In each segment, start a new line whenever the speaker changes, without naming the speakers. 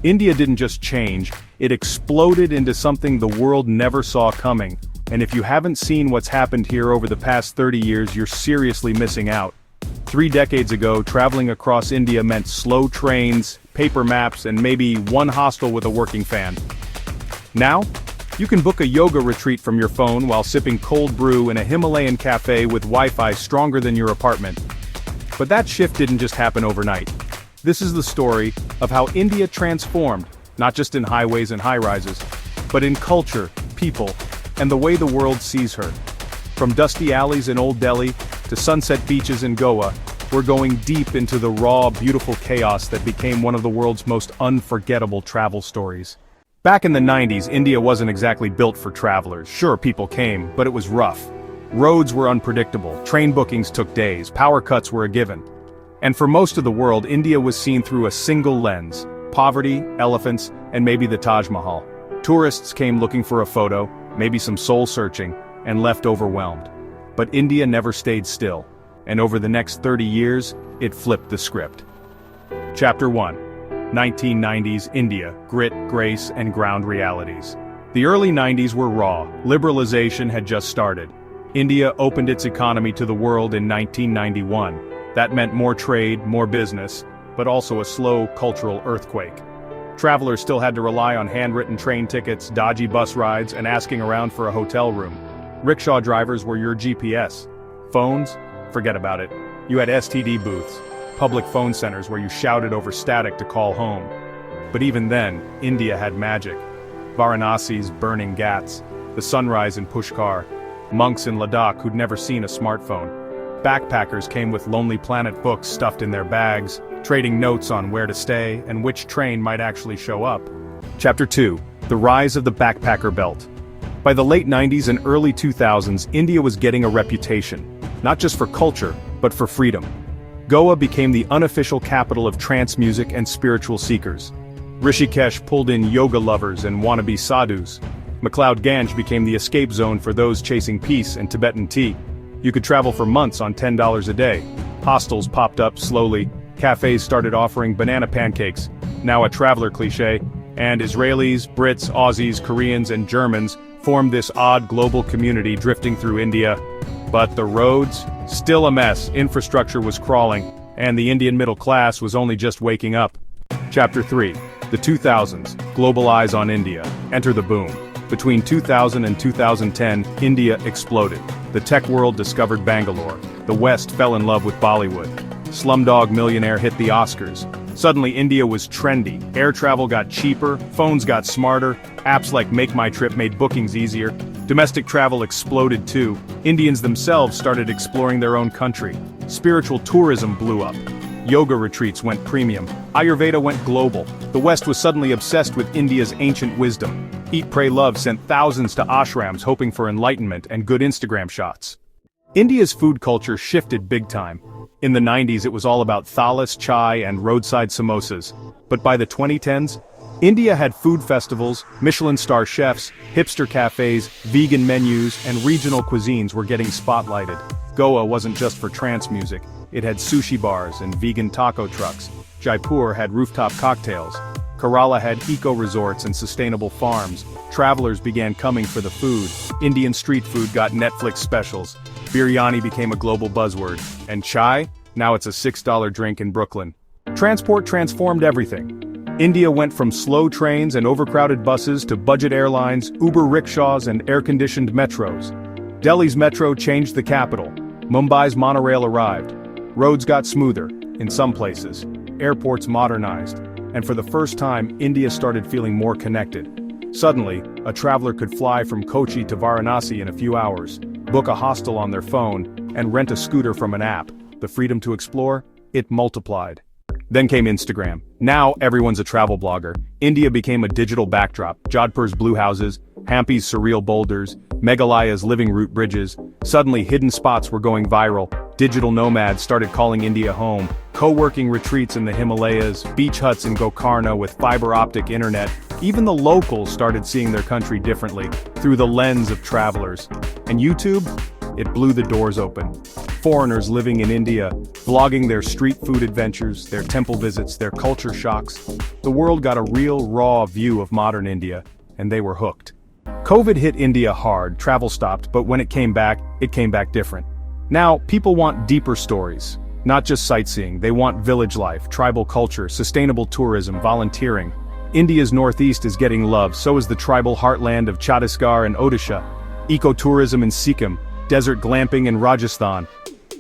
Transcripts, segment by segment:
India didn't just change, it exploded into something the world never saw coming. And if you haven't seen what's happened here over the past 30 years, you're seriously missing out. 3 decades ago, traveling across India meant slow trains, paper maps, and maybe one hostel with a working fan. Now, you can book a yoga retreat from your phone while sipping cold brew in a Himalayan cafe with Wi-Fi stronger than your apartment. But that shift didn't just happen overnight. This is the story of how India transformed, not just in highways and high-rises, but in culture, people, and the way the world sees her. From dusty alleys in Old Delhi to sunset beaches in Goa, we're going deep into the raw, beautiful chaos that became one of the world's most unforgettable travel stories. Back in the 90s, India wasn't exactly built for travelers. Sure, people came, but it was rough. Roads were unpredictable, train bookings took days, power cuts were a given. And for most of the world, India was seen through a single lens: poverty, elephants, and maybe the Taj Mahal. Tourists came looking for a photo, maybe some soul-searching, and left overwhelmed. But India never stayed still, and over the next 30 years, it flipped the script. Chapter 1. 1990s India, Grit, Grace, and Ground Realities. The early 90s were raw. Liberalization had just started. India opened its economy to the world in 1991. That meant more trade, more business, but also a slow cultural earthquake. Travelers still had to rely on handwritten train tickets, dodgy bus rides, and asking around for a hotel room. Rickshaw drivers were your GPS. Phones? Forget about it. You had STD booths, public phone centers where you shouted over static to call home. But even then, India had magic. Varanasi's burning ghats, the sunrise in Pushkar, monks in Ladakh who'd never seen a smartphone. Backpackers came with Lonely Planet books stuffed in their bags, trading notes on where to stay and which train might actually show up. Chapter 2. The Rise of the Backpacker Belt. By the late 90s and early 2000s, India was getting a reputation, not just for culture, but for freedom. Goa became the unofficial capital of trance music and spiritual seekers. Rishikesh pulled in yoga lovers and wannabe sadhus. McLeod Ganj became the escape zone for those chasing peace and Tibetan tea. You could travel for months on $10 a day. Hostels popped up slowly, cafes started offering banana pancakes, now a traveler cliché, and Israelis, Brits, Aussies, Koreans, and Germans formed this odd global community drifting through India. But the roads? Still a mess, infrastructure was crawling, and the Indian middle class was only just waking up. Chapter 3. The 2000s, Global Eyes on India. Enter the boom. Between 2000 and 2010, India exploded. The tech world discovered Bangalore. The West fell in love with Bollywood. Slumdog Millionaire hit the Oscars. Suddenly India was trendy. Air travel got cheaper, phones got smarter, apps like Make My Trip made bookings easier. Domestic travel exploded too. Indians themselves started exploring their own country. Spiritual tourism blew up. Yoga retreats went premium. Ayurveda went global. The West was suddenly obsessed with India's ancient wisdom. Eat, Pray, Love sent thousands to ashrams hoping for enlightenment and good Instagram shots. India's food culture shifted big time. In the 90s it was all about thalas, chai, and roadside samosas. But by the 2010s, India had food festivals, Michelin star chefs, hipster cafes, vegan menus, and regional cuisines were getting spotlighted. Goa wasn't just for trance music. It had sushi bars and vegan taco trucks. Jaipur had rooftop cocktails. Kerala had eco-resorts and sustainable farms. Travelers began coming for the food. Indian street food got Netflix specials. Biryani became a global buzzword. And chai? Now it's a $6 drink in Brooklyn. Transport transformed everything. India went from slow trains and overcrowded buses to budget airlines, Uber rickshaws, and air-conditioned metros. Delhi's metro changed the capital. Mumbai's monorail arrived. Roads got smoother, in some places. Airports modernized. And for the first time, India started feeling more connected. Suddenly, a traveler could fly from Kochi to Varanasi in a few hours, book a hostel on their phone, and rent a scooter from an app. The freedom to explore? It multiplied. Then came Instagram. Now everyone's a travel blogger. India became a digital backdrop. Jodhpur's blue houses, Hampi's surreal boulders, Meghalaya's living root bridges. Suddenly hidden spots were going viral. Digital nomads started calling India home. Co-working retreats in the Himalayas, beach huts in Gokarna with fiber optic internet. Even the locals started seeing their country differently, through the lens of travelers. And YouTube? It blew the doors open. foreigners living in India, vlogging their street food adventures, their temple visits, their culture shocks. The world got a real, raw view of modern India, and they were hooked. COVID hit India hard, travel stopped, but when it came back different. Now, people want deeper stories. Not just sightseeing, they want village life, tribal culture, sustainable tourism, volunteering. India's northeast is getting love, so is the tribal heartland of Chhattisgarh and Odisha, ecotourism in Sikkim, desert glamping in Rajasthan.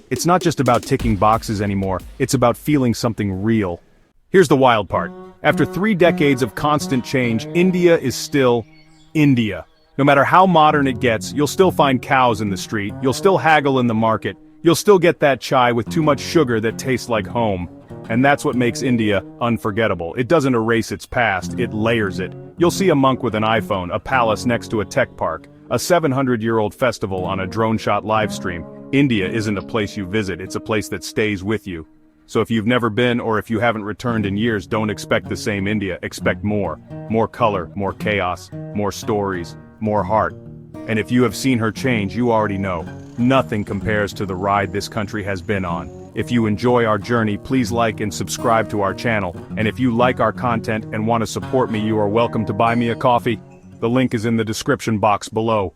It's not just about ticking boxes anymore, it's about feeling something real. Here's the wild part. After 3 decades of constant change, India is still India. No matter how modern it gets, you'll still find cows in the street, you'll still haggle in the market, you'll still get that chai with too much sugar that tastes like home. And that's what makes India unforgettable. It doesn't erase its past, it layers it. You'll see a monk with an iPhone, a palace next to a tech park, a 700-year-old festival on a drone-shot live stream. India isn't a place you visit, it's a place that stays with you. So if you've never been or if you haven't returned in years, don't expect the same India, expect more. More color, more chaos, more stories, more heart. And if you have seen her change, you already know. Nothing compares to the ride this country has been on. If you enjoy our journey, please like and subscribe to our channel. And if you like our content and want to support me, you are welcome to buy me a coffee. The link is in the description box below.